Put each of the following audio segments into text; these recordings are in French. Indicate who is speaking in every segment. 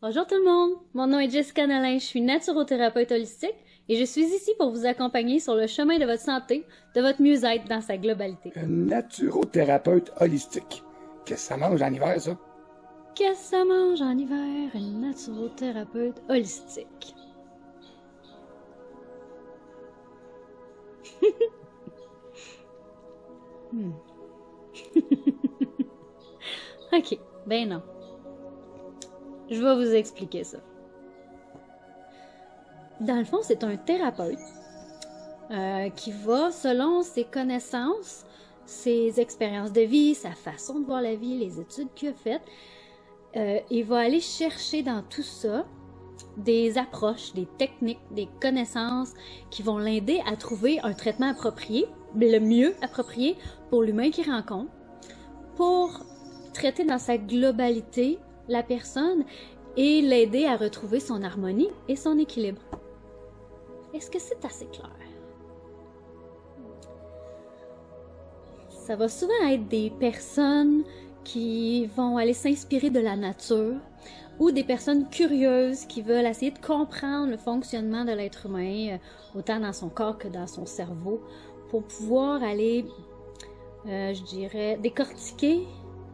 Speaker 1: Bonjour tout le monde, mon nom est Jessica Nalin, je suis naturothérapeute holistique et je suis ici pour vous accompagner sur le chemin de votre santé, de votre mieux-être dans sa globalité.
Speaker 2: Un naturothérapeute holistique. Qu'est-ce que ça mange en hiver, ça?
Speaker 1: Qu'est-ce que ça mange en hiver, un naturothérapeute holistique? Ok, ben non. Je vais vous expliquer ça. Dans le fond, c'est un thérapeute qui va, selon ses connaissances, ses expériences de vie, sa façon de voir la vie, les études qu'il a faites, il va aller chercher dans tout ça des approches, des techniques, des connaissances qui vont l'aider à trouver un traitement approprié, le mieux approprié pour l'humain qu'il rencontre, pour traiter dans sa globalité la personne et l'aider à retrouver son harmonie et son équilibre. Est-ce que c'est assez clair? Ça va souvent être des personnes qui vont aller s'inspirer de la nature ou des personnes curieuses qui veulent essayer de comprendre le fonctionnement de l'être humain, autant dans son corps que dans son cerveau, pour pouvoir aller, je dirais, décortiquer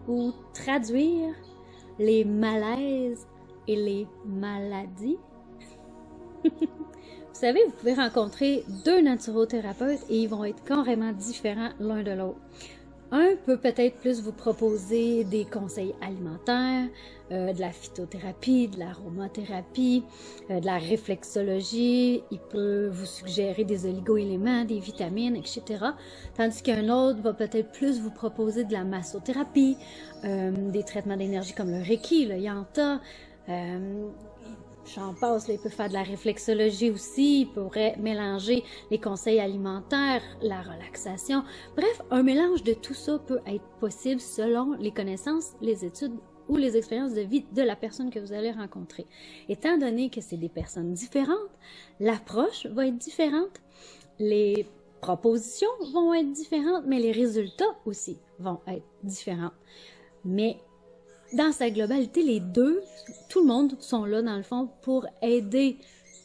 Speaker 1: ou traduire les malaises et les maladies. Vous savez, vous pouvez rencontrer deux naturothérapeutes et ils vont être carrément différents l'un de l'autre. Un peut peut-être plus vous proposer des conseils alimentaires, de la phytothérapie, de l'aromathérapie, de la réflexologie. Il peut vous suggérer des oligo-éléments, des vitamines, etc. Tandis qu'un autre va peut-être plus vous proposer de la massothérapie, des traitements d'énergie comme le Reiki, le Yanta. J'en passe, là, il peut faire de la réflexologie aussi, il pourrait mélanger les conseils alimentaires, la relaxation. Bref, un mélange de tout ça peut être possible selon les connaissances, les études ou les expériences de vie de la personne que vous allez rencontrer. Étant donné que c'est des personnes différentes, l'approche va être différente, les propositions vont être différentes, mais les résultats aussi vont être différents. Mais dans sa globalité, les deux, tout le monde sont là dans le fond pour aider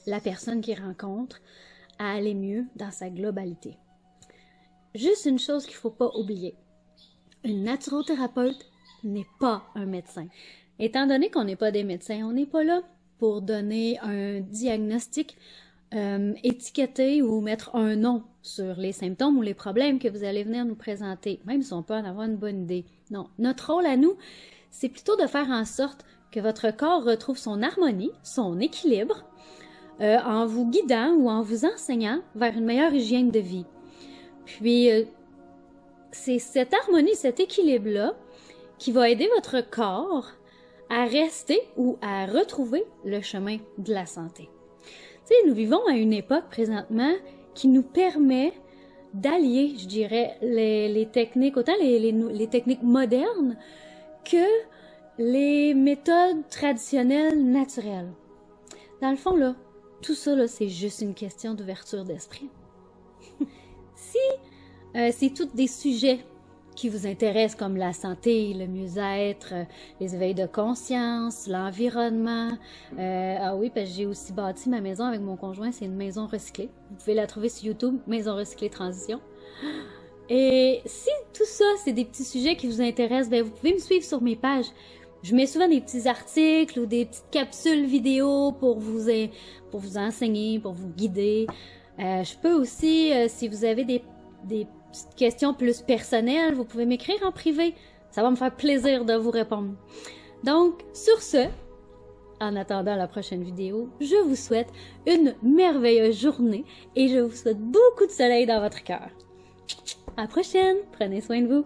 Speaker 1: la personne qu'il rencontre à aller mieux dans sa globalité. Juste une chose qu'il ne faut pas oublier. Une naturothérapeute n'est pas un médecin. Étant donné qu'on n'est pas des médecins, on n'est pas là pour donner un diagnostic étiqueté ou mettre un nom sur les symptômes ou les problèmes que vous allez venir nous présenter, même si on peut en avoir une bonne idée. Non, notre rôle à nous, c'est plutôt de faire en sorte que votre corps retrouve son harmonie, son équilibre, en vous guidant ou en vous enseignant vers une meilleure hygiène de vie. Puis, c'est cette harmonie, cet équilibre-là qui va aider votre corps à rester ou à retrouver le chemin de la santé. Tu sais, nous vivons à une époque présentement qui nous permet d'allier, je dirais, les techniques, autant les techniques modernes que les méthodes traditionnelles naturelles. Dans le fond, là, tout ça, là, c'est juste une question d'ouverture d'esprit. Si c'est tous des sujets qui vous intéressent comme la santé, le mieux-être, les éveils de conscience, l'environnement. Ah oui, parce que j'ai aussi bâti ma maison avec mon conjoint, c'est une maison recyclée. Vous pouvez la trouver sur YouTube, Maison recyclée transition. Et si tout ça, c'est des petits sujets qui vous intéressent, bien, vous pouvez me suivre sur mes pages. Je mets souvent des petits articles ou des petites capsules vidéo pour vous enseigner, pour vous guider. Je peux aussi, si vous avez des petites questions plus personnelles, vous pouvez m'écrire en privé. Ça va me faire plaisir de vous répondre. Donc, sur ce, en attendant la prochaine vidéo, je vous souhaite une merveilleuse journée et je vous souhaite beaucoup de soleil dans votre cœur. À la prochaine! Prenez soin de vous!